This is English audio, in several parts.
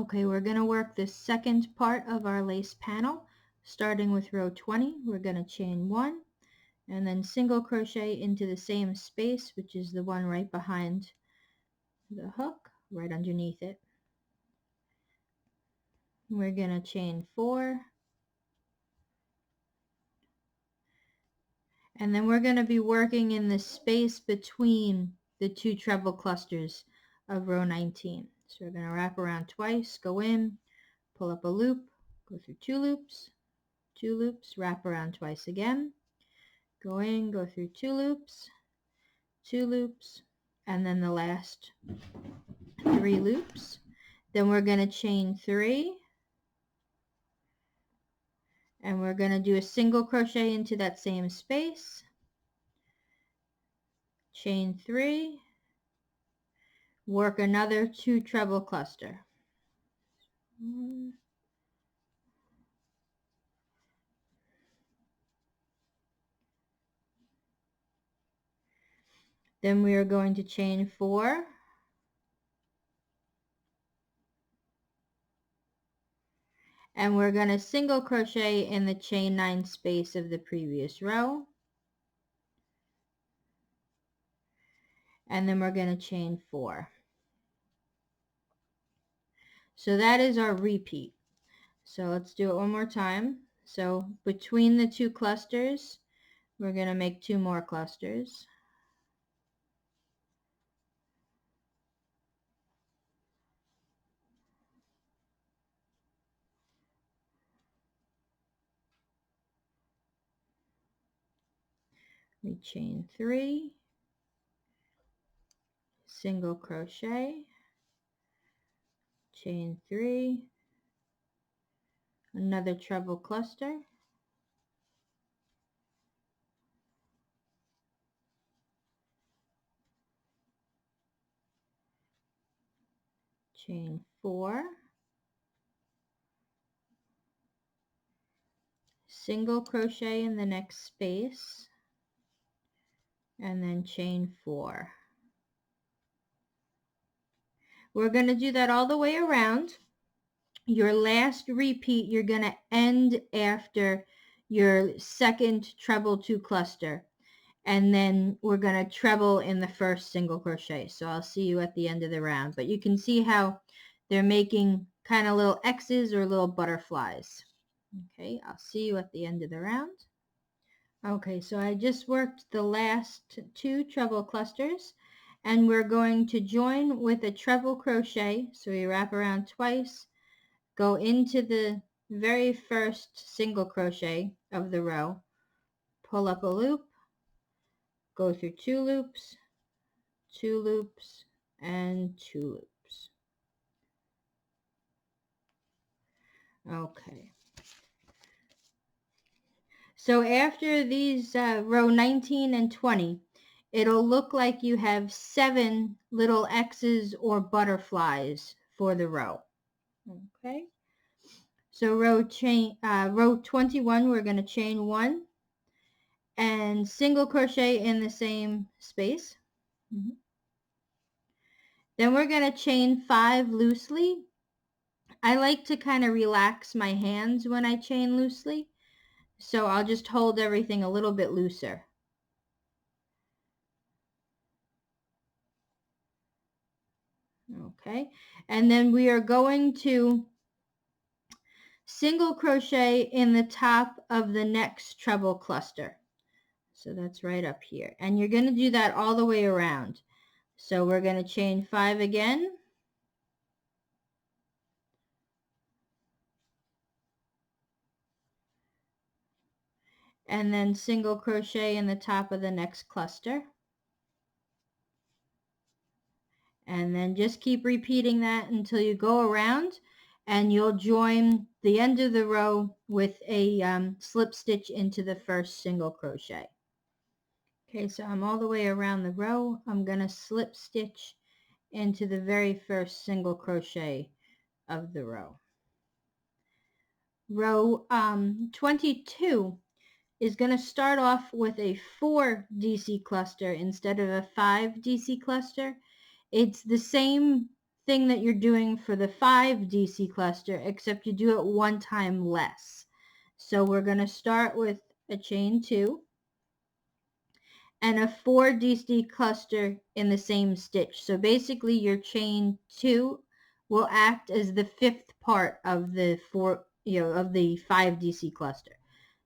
Okay, we're going to work the second part of our lace panel. Starting with row 20, we're going to chain 1 and then single crochet into the same space, which is the one right behind the hook, right underneath it. We're going to chain 4, and then we're going to be working in the space between the two treble clusters of row 19. So we're going to wrap around twice, go in, pull up a loop, go through 2 loops, wrap around twice again, go in, go through 2 loops, and then the last 3 loops. Then we're going to chain 3, and we're going to do a single crochet into that same space, chain 3, work another 2 treble cluster. Then we are going to chain 4, and we're going to single crochet in the chain 9 space of the previous row, and then we're going to chain 4. So that is our repeat. So let's do it one more time. So between the 2 clusters, we're going to make 2 more clusters. We chain 3, single crochet, chain 3, another treble cluster, chain 4, single crochet in the next space, and then chain 4. We're going to do that all the way around. Your last repeat, you're going to end after your second treble 2 cluster, and then we're going to treble in the first single crochet. So I'll see you at the end of the round, but you can see how they're making kind of little X's or little butterflies. Okay, I'll see you at the end of the round. Okay, so I just worked the last 2 treble clusters, and we're going to join with a treble crochet. So we wrap around twice, go into the very first single crochet of the row, pull up a loop, go through 2 loops, and 2 loops. Okay. So after these row 19 and 20, it'll look like you have 7 little X's or butterflies for the row. Okay. So row 21, we're going to chain 1 and single crochet in the same space. Then we're going to chain 5 loosely. I like to kind of relax my hands when I chain loosely, so I'll just hold everything a little bit looser. Okay, and then we are going to single crochet in the top of the next treble cluster. So that's right up here, and you're going to do that all the way around. So we're going to chain 5 again, and then single crochet in the top of the next cluster, and then just keep repeating that until you go around, and you'll join the end of the row with a slip stitch into the first single crochet. Okay, so I'm all the way around the row. I'm going to slip stitch into the very first single crochet of the row. Row 22 is going to start off with a 4 DC cluster instead of a 5 DC cluster. It's the same thing that you're doing for the 5 DC cluster, except you do it one time less. So we're going to start with a chain 2 and a 4 DC cluster in the same stitch. So basically your chain 2 will act as the 5th part of the 5 DC cluster.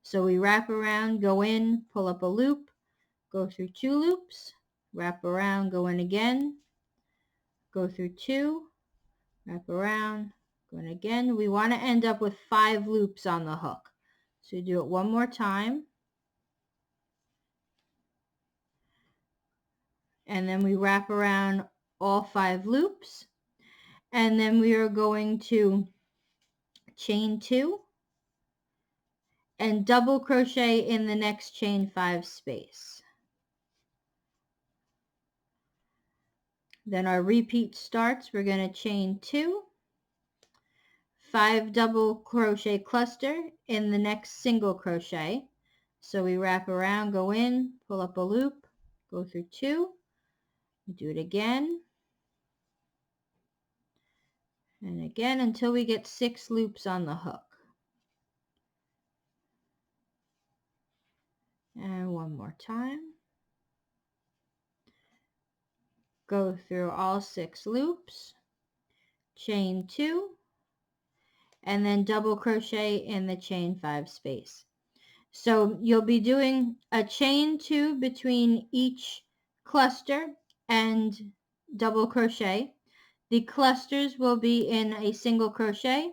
So we wrap around, go in, pull up a loop, go through 2 loops, wrap around, go in again, go through 2, wrap around, go in again. We want to end up with 5 loops on the hook. So you do it one more time. And then we wrap around all 5 loops. And then we are going to chain 2 and double crochet in the next chain 5 space. Then our repeat starts. We're going to chain 2, 5 double crochet cluster in the next single crochet. So we wrap around, go in, pull up a loop, go through 2, we do it again, and again until we get 6 loops on the hook. And one more time. Go through all 6 loops, chain 2, and then double crochet in the chain 5 space. So you'll be doing a chain 2 between each cluster and double crochet. The clusters will be in a single crochet.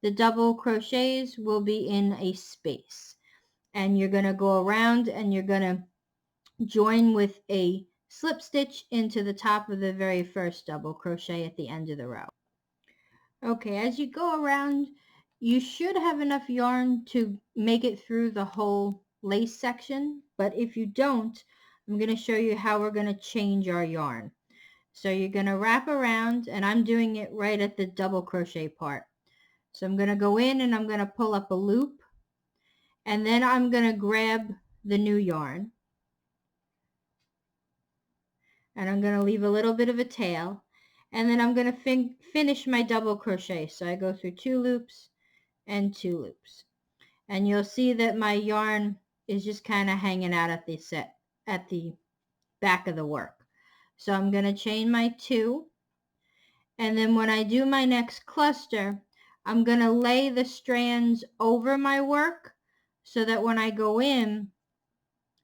The double crochets will be in a space. And you're going to go around and you're going to join with a slip stitch into the top of the very first double crochet at the end of the row. Okay, as you go around, you should have enough yarn to make it through the whole lace section, but if you don't, I'm going to show you how we're going to change our yarn. So you're going to wrap around, and I'm doing it right at the double crochet part. So I'm going to go in and I'm going to pull up a loop, and then I'm going to grab the new yarn, and I'm going to leave a little bit of a tail, and then I'm going to finish my double crochet. So I go through 2 loops and 2 loops, and you'll see that my yarn is just kind of hanging out at the back of the work. So I'm going to chain my 2, and then when I do my next cluster, I'm going to lay the strands over my work so that when I go in,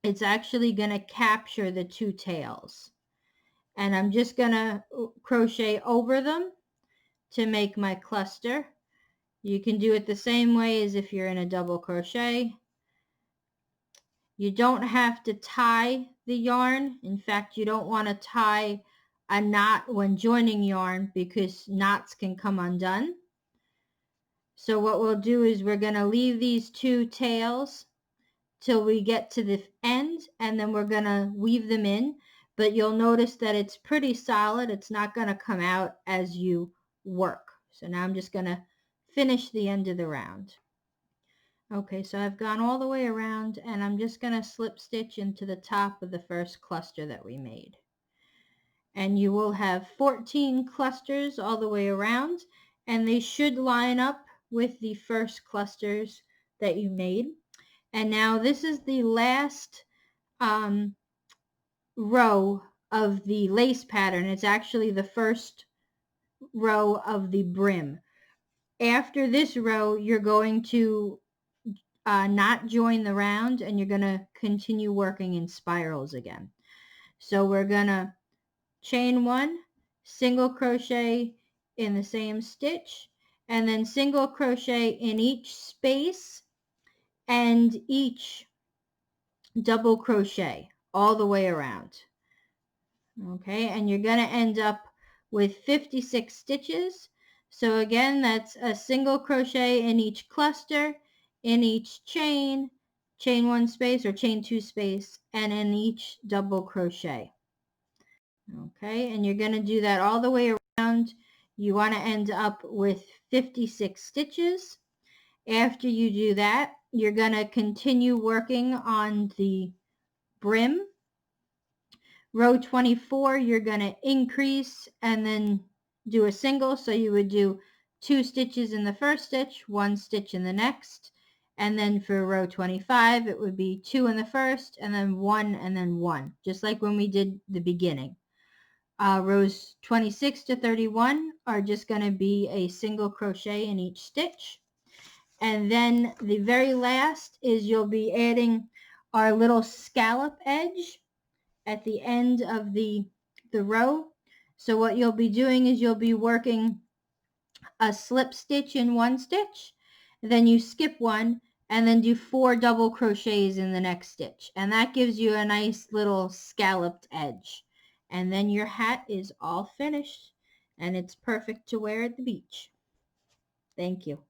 it's actually going to capture the 2 tails. And I'm just going to crochet over them to make my cluster. You can do it the same way as if you're in a double crochet. You don't have to tie the yarn. In fact, you don't want to tie a knot when joining yarn because knots can come undone. So what we'll do is we're going to leave these 2 tails till we get to the end, and then we're going to weave them in. But you'll notice that it's pretty solid. It's not going to come out as you work. So now I'm just going to finish the end of the round. Okay, so I've gone all the way around, and I'm just going to slip stitch into the top of the first cluster that we made. And you will have 14 clusters all the way around, and they should line up with the first clusters that you made. And now this is the last row of the lace pattern. It's actually the first row of the brim. After this row, you're going to not join the round, and you're going to continue working in spirals again. So we're going to chain 1, single crochet in the same stitch, and then single crochet in each space and each double crochet all the way around. Okay, and you're going to end up with 56 stitches. So again, that's a single crochet in each cluster, in each chain 1 space or chain 2 space, and in each double crochet. Okay, and you're going to do that all the way around. You want to end up with 56 stitches. After you do that, you're going to continue working on the brim. Row 24, you're going to increase and then do a single, so you would do 2 stitches in the first stitch, 1 stitch in the next, and then for row 25 it would be 2 in the first and then 1 and then 1, just like when we did the beginning. Rows 26 to 31 are just going to be a single crochet in each stitch. And then the very last is you'll be adding our little scallop edge at the end of the row. So what you'll be doing is you'll be working a slip stitch in one stitch, then you skip one, and then do 4 double crochets in the next stitch. And that gives you a nice little scalloped edge. And then your hat is all finished, and it's perfect to wear at the beach. Thank you.